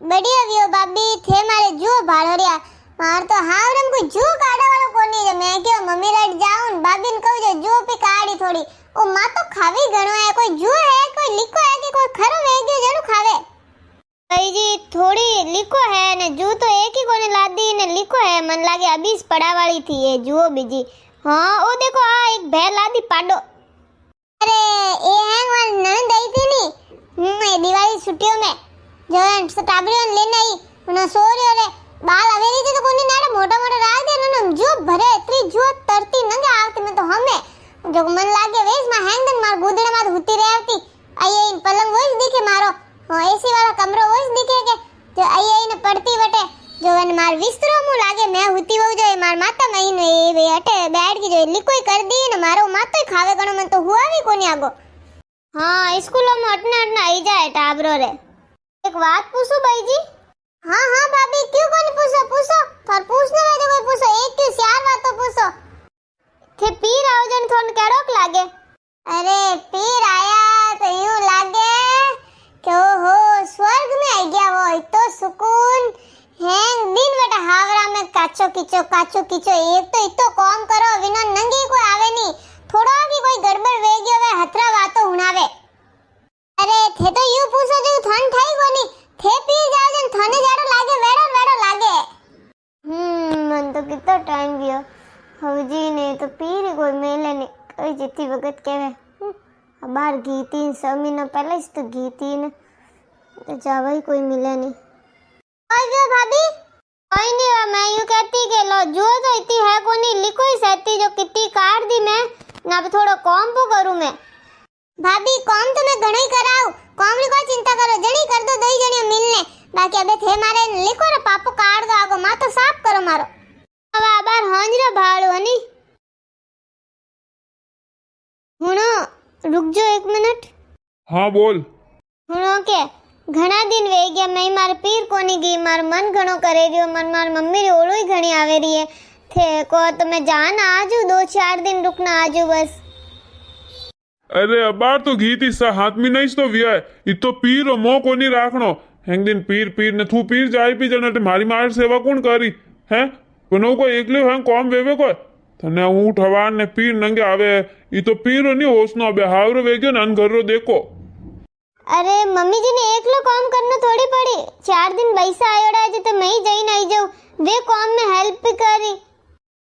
बढ़िया वियो भाभी थे मारे जो भाड़ोरिया मार तो हावरम को जो काड़ा वालो कोनी है मैं क्यों मम्मी लट जाऊं भाभी ने कहू जो पे काड़ी थोड़ी ओ मां तो खावी घणो है कोई जो है कोई लिखो है कि कोई खरो वेग्यो जणु खावे भाई जी थोड़ी लिखो है ने जो तो एक ही कोने लादी ने लिखो है मन लागे अभी पड़ा वाली थी ये जुओ बीजी हां ओ देखो आ एक भैर लादी पाडो अरे ए हैंग वाली नंद आई थी नी ये दिवाली छुट्टियों में जो टाबरियों लेने आई उन्हें सो रहे रे बाल अवेरी थी तो कोनी नाड़े मोटा मोटा राग दे न जो भरे इतनी जो तरती नंगे आवती में तो हमें जो मन लागे वेस मा हैंग दन मार गुदड़े मार हुती रे आवती आई इन पलंग वोइस दिखे मारो एसी वाला कमरो वोइस दिखे के जो आई ने पड़ती वटे जो वन मार विस्तरो मु लागे मैं हुती हो जो मार माता महीने वे हटे बैठ के जो लिकोई कर दी ने मारो मातो खावे गणो मन तो हुआ भी कोनी आगो हां स्कूलों में अटना अटना आई जाए टाबरो रे एक बात पूछो भाई जी हाँ हाँ भाभी क्यों कोनी पूछो पूछो पर पूछने में तो कोई पूछो एक क्यों चार बात तो पूछो थे पीर आओ जन थोन केड़ोक लागे अरे पीर आया तो यूं लागे कि हो स्वर्ग में आई गया वो इतो सुकून हैंग दिन बेटा हावरा में काचो कीचो एक तो इतो काम करो विना नंगी कोई आवे नहीं थोड़ा भी कोई गड़बड़ वेग्यो वे हतरा बातो हुनावे अरे थे तो यूं पूछो जो थन थाई कोनी थे पी जाओ जन थने जाड़ो लागे वेड़ो लागे मन तो कितो टाइम गयो हवजी ने तो पीर कोई मेले ने कोई जिती वक्त केवे बार घी 3 महीना पहले तो घी 3 तो जावाई कोई मिले नहीं और जो भाभी कोई नहीं मैं यूं कहती के लो जो तो इतनी है कोनी लिखो ही सहती जो कितनी काट दी मैं ना थोड़ा कॉम पो करूं मैं भाभी कॉम तो मैं घणो ही कराऊं कॉम री कोई चिंता करो जणी कर दो दई जणियो मिलने बाकी अबे थे मारे लिखो रे पापो काट दो आगो मा तो साफ करो मारो अब आबार हंजरा भाळो हनी हुनो रुक जो 1 मिनट हाँ बोल हुनो के घणा दिन वे गया मैं मार पीर कोनी गई मार मन घणो करे रियो मन मार मम्मी री ओळो ही घणी आवे रही है थे को तो मैं जान आजू 2-4 दिन रुकना आजू बस अरे अबार तो घी थी सा हाथ में नहीं तो विया है तो पीर और मोह को नहीं राखनो हेंग दिन पीर ने थू पीर जाई पी जने मारी मार सेवा कौन करी है कोनो को एकले हैं कॉम वेवे को तने ऊंट हवान ने पीर नंगे आवे ई तो पीर नहीं होसनो बे हावरो वेग्यो न घरो देखो अरे मम्मी जी ने एकलो काम करना थोड़ी पड़ी 4 दिन पैसा आयोड़ा है तो मैं ही जाई नहीं जाऊं वे काम में हेल्प भी करी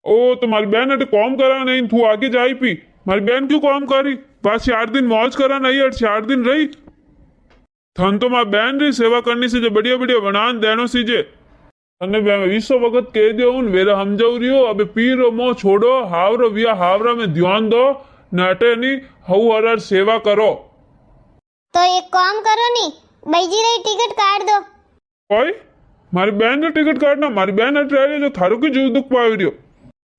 ओ तुम्हारी बहन अटे काम करा नहीं तू आगे जाई पी मारी बहन क्यों काम करी बस 4 दिन मौज करा नहीं और 4 दिन रही थन तो मार बहन री सेवा करनी से जो बढ़िया बढ़िया बनान देनो सीजे अने विश्व वक्त कह दियो उन वेरा समझाऊ रियो अबे पीर मो छोड़ो हावरो विया हावरा में ध्यान दो नाटे नहीं हऊ हर सेवा करो तो एक काम करो नी बैजी रही टिकट काट दो कोई मारी बहन ने टिकट काटना मारी बहन अटे रही जो थारो की जो दुख पावे रियो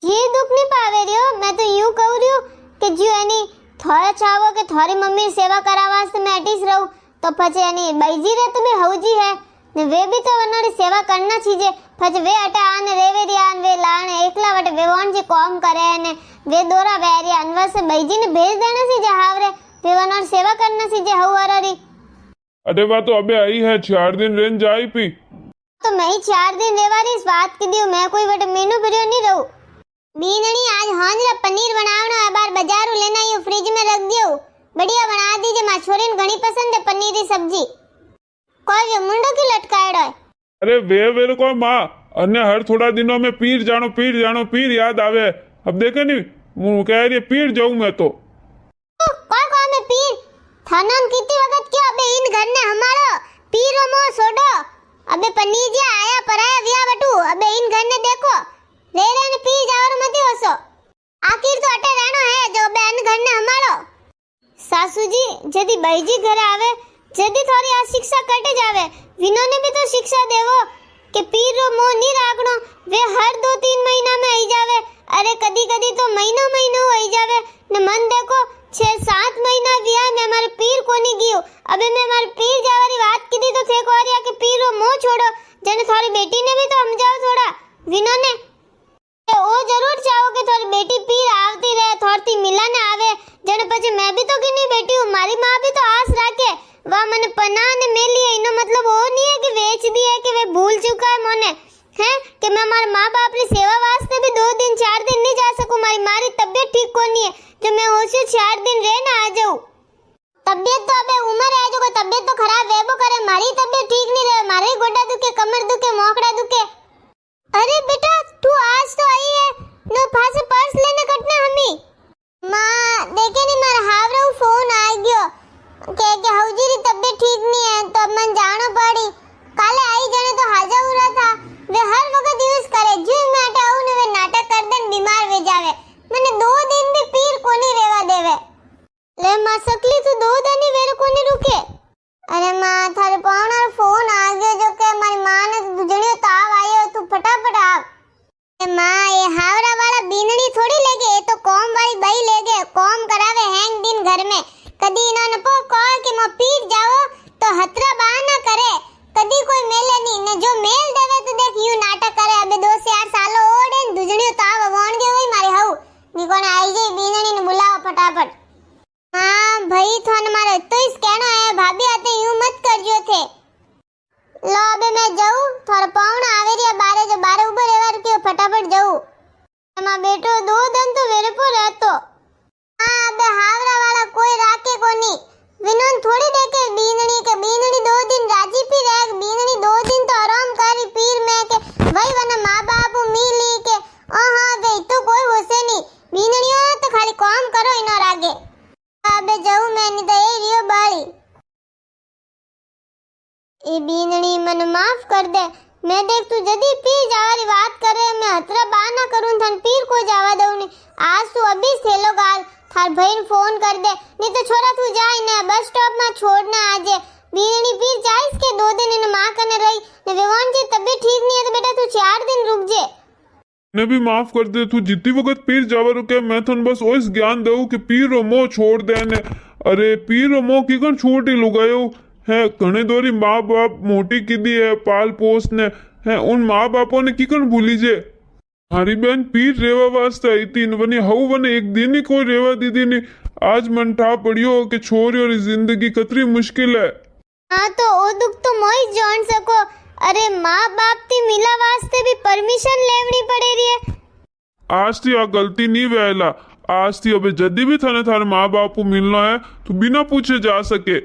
ये दुख नहीं पावे रियो मैं तो यूं कहू रियो कि जो एनी थोड़ा चाहो कि थारी मम्मी सेवा करा वास्ते मैं अटीस रहूं तो पछे एनी बैजी रे तो भी हौजी है ने वे भी तो वनारी सेवा करना चीजे पछे वे अटे आने रेवे रियान वे लाने एकला वटे वे वोन जी काम करे ने वे दोरा वेरिया अनवर से बैजी ने भेज देना सी जे हावरे वे वनार सेवा करना सी जे हौवरारी अरे बा तो अबे आई है 4 दिन रेन जाई पी तो मैं ही 4 दिन रेवारी इस बात की दियो मैं कोई वटे मीनू भरियो नहीं रहूं बीननी आज हांजरा पनीर बनावनो है बार बाजारू लेना यो फ्रिज में रख दियो बढ़िया बना दीजिए मां छोरी ने घणी पसंद है पनीर की सब्जी कोई वे मुंडो की लटकायड़ो है अरे वे को मां अन्य हर थोड़ा दिनों में पीर जानो पीर याद आवे अब देखे नहीं मु कह रही पीर जाऊं मैं तो कोई कौन है पीर थानन कितनी वक्त क्यों अबे इन घर ने हमारो पीर मो छोड़ो अबे पनीर जी आया पराया विया बटू अबे इन घर ने देखो ले ने पी जावर मत होसो आखिर तो अटे रहनो है जो बेन घर ने हमारो सासू जी जदी बैजी घर आवे जदी थोड़ी आ शिक्षा कटे जावे विनो ने भी तो शिक्षा देवो कि पीर रो मोह नहीं राखनो वे हर 2-3 महीना में आई जावे अरे कदी तो महीनो आई जावे ने मन देखो 6-7 महीना विया में हमारे पीर कोनी गियो अबे मैं हमारे पीर जावारी बात की थी तो थे को रिया कि पीर रो मोह छोड़ो जने थारी बेटी ने भी तो समझाओ थोड़ा विनो ने ओ जरूर चाहो कि थारी बेटी पीर आवती रहे थोड़ी मिलने आवे जने પછી मैं भी तो किनी बेटी हूं मारी मां भी तो आस राखे वा मने पना ने मेली है इनो मतलब वो नहीं है कि बेच दिए भूल चुका है मोने हैं कि मैं हमारे माँ बाप की सेवा वास्ते भी 2 दिन 4 दिन नहीं जा सकूं। मारी तबीयत ठीक कोनी है जो मैं होश 4 दिन रहना आ जाऊं। तबीयत तो अबे उम्र है जो कोई तबीयत तो खराब वेबो करे। मारी तबीयत ठीक नहीं रहे, मारे गोडा दुखे, कमर दुखे, मोकड़ा दुखे। अरे बेटा तू आज तो आई है नो पास पर्स लेने कटना हमी मां देखे नहीं मारा हावरा फोन आ गयो के हौजी री तबीयत ठीक नहीं है तो मन जानो पड़ी। काले आई जने तो हाजर हुआ था वे हर वक्त यूज करे जी मैं आऊं ने वे नाटक कर देन बीमार वे जावे। मैंने 2 दिन भी पीर कोनी रेवा देवे। ले मां सकली तू 2 दिन ही वेरे कोनी रुके। अरे मां थारे पावना फोन आ गयो जो के मारी मां ने दुजणियो ताव आयो तू फटाफट आ। ए मां ये हावरा वाला बीनड़ी थोड़ी लेगे, ये तो कॉम वाली बई लेगे। कॉम करावे हैंग दिन घर में कदी इन्होंने पो कह कि मैं पीर जाओ तो हतरा बहाना करे कदी कोई मेले नहीं ने जो मेल देवे तो देख यू नाटक करे। अबे 2 से 8 साल ओडे दुजणियो ताव वण गयो वई मारे हऊ नी कोने आई जे बीनड़ी ने बुलाओ फटाफट। हां भाई थाने मारे तो इस कहना है भाभी आते यूं मत करजो थे। लो अबे मैं जाऊं थारा पावना आवे रे बारे जो बारे ऊपर रेवा रुकियो फटाफट जाऊं। मां बेटो 2 दिन तो वेरे पर रहतो। हां अबे हावरा वाला कोई राखे कोनी विनोन थोड़ी देखे बीनड़ी के बीनड़ी 2 दिन राजी पी रह बीनड़ी 2 दिन तो आराम करी पीर में के वही वना मां बाप मिली के हां वे तो कोई होसे नहीं बीनड़ियो तो खाली काम करो इनो आगे। अबे जाऊं मैं नहीं तो ए रियो बाली ए बीनड़ी मन माफ कर दे। मैं देख तू जदी पीर जावारी बात करे मैं हतरा बहाना करूं थन पीर को जावा दऊं नहीं। आज तू अभी थेलो गाल थार भाई फोन कर दे नहीं तो छोरा तू जाए ना बस स्टॉप में छोड़ना आजे। बीनड़ी पीर जाइस के 2 दिन इन मां कने रही ने विवान जी तबीयत ठीक नहीं है तो बेटा तू 4 दिन रुक जे। ने भी माफ कर दे तू जितनी वक्त पीर जावा रुके मैं थन बस ओइस ज्ञान दऊ कि पीर रो मोह छोड़ दे ने। अरे पीर रो मोह की कन छोटी लुगायो है घणे दोरी माँ बाप मोटी कीदी है पाल पोस ने है उन माँ बापों ने की कन भूली जे। हरी बहन पीर रेवा वास्ते आई थी वनी हऊ वने एक दिन ही कोई रेवा दीदी नहीं। आज मन ठा पड़ियो कि छोरी और जिंदगी कतरी मुश्किल है। हाँ तो ओ दुख तो मोई जान सको। अरे माँ बाप ती मिला वास्ते भी परमिशन लेवनी पड़े रही है। आज थी आ गलती नहीं वेला आज थी अबे जदी भी थाने थारे माँ बाप को मिलना है तो बिना पूछे जा सके।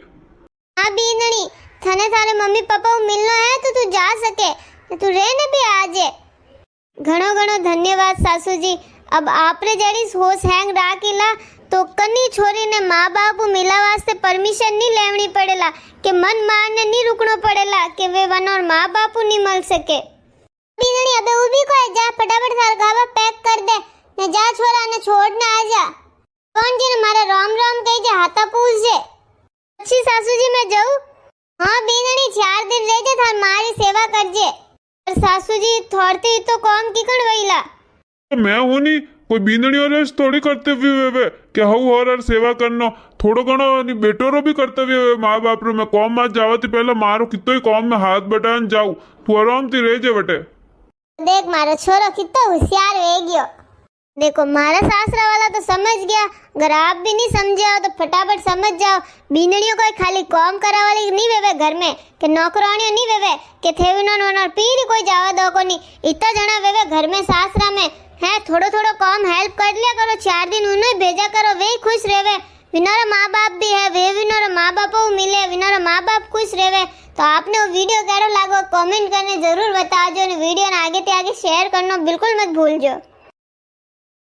हाँ बीनड़ी थाने थारे मम्मी पापा को मिलना है तो तू जा सके तू रहने भी आ जे। घणो घणो धन्यवाद सासू जी। अब आपरे जड़ी होश हैंग राखीला तो कनी छोरी ने माँ बाप मिला वास्ते परमिशन नहीं लेवनी पड़ेला कि मन मारने नहीं रुकनो पड़ेला कि वे वन और माँ बाप नहीं मिल सके। बीनड़ी अबे उभी को जा फटाफट थार गावा पैक कर दे ने जा छोरा ने छोड़ने आ जा। कौन जी ने मारा राम राम कही जे हाथा पूछ जे। अच्छी सासू जी मैं जाऊं। हाँ बीनड़ी 4 दिन रह जे थार मारी सेवा कर जे। पर सासू जी थोड़ती तो कौन की कण वईला मैं हूं नहीं कोई बीनड़ी और थोड़ी कर्तव्य वे कि हऊ और सेवा करनो थोड़ो घणो बेटो रो भी कर्तव्य वे माँ बाप रो। मैं कॉम में जावती पहले मारो कितो ही कॉम में हाथ बटान जाऊ तू आराम थी रह जे बटे। देख मारो छोरो कितो होशियार वे गयो। देखो मारा सासरा वाला तो समझ गया अगर आप भी नहीं समझे हो तो फटाफट समझ जाओ। बीनड़ियों कोई खाली कॉम करा वाली नहीं वेवे घर में कि नौकरानियों नहीं वेवे कि थेविनोन वनोर पीर कोई जावा दो को नहीं इतना जना वेवे घर में सासरा में है। थोड़ो थोड़ो काम हेल्प कर लिया करो 4 दिन उन्हें भेजा करो वे खुश रहवे। विनोरा माँ बाप भी है वे विनोरा माँ बाप को मिले विनोरा माँ बाप खुश रहवे। तो आपने वो वीडियो कैरो लागो कमेंट करने जरूर बताओ जो वीडियो ने आगे ते आगे शेयर करना बिल्कुल मत भूल जो।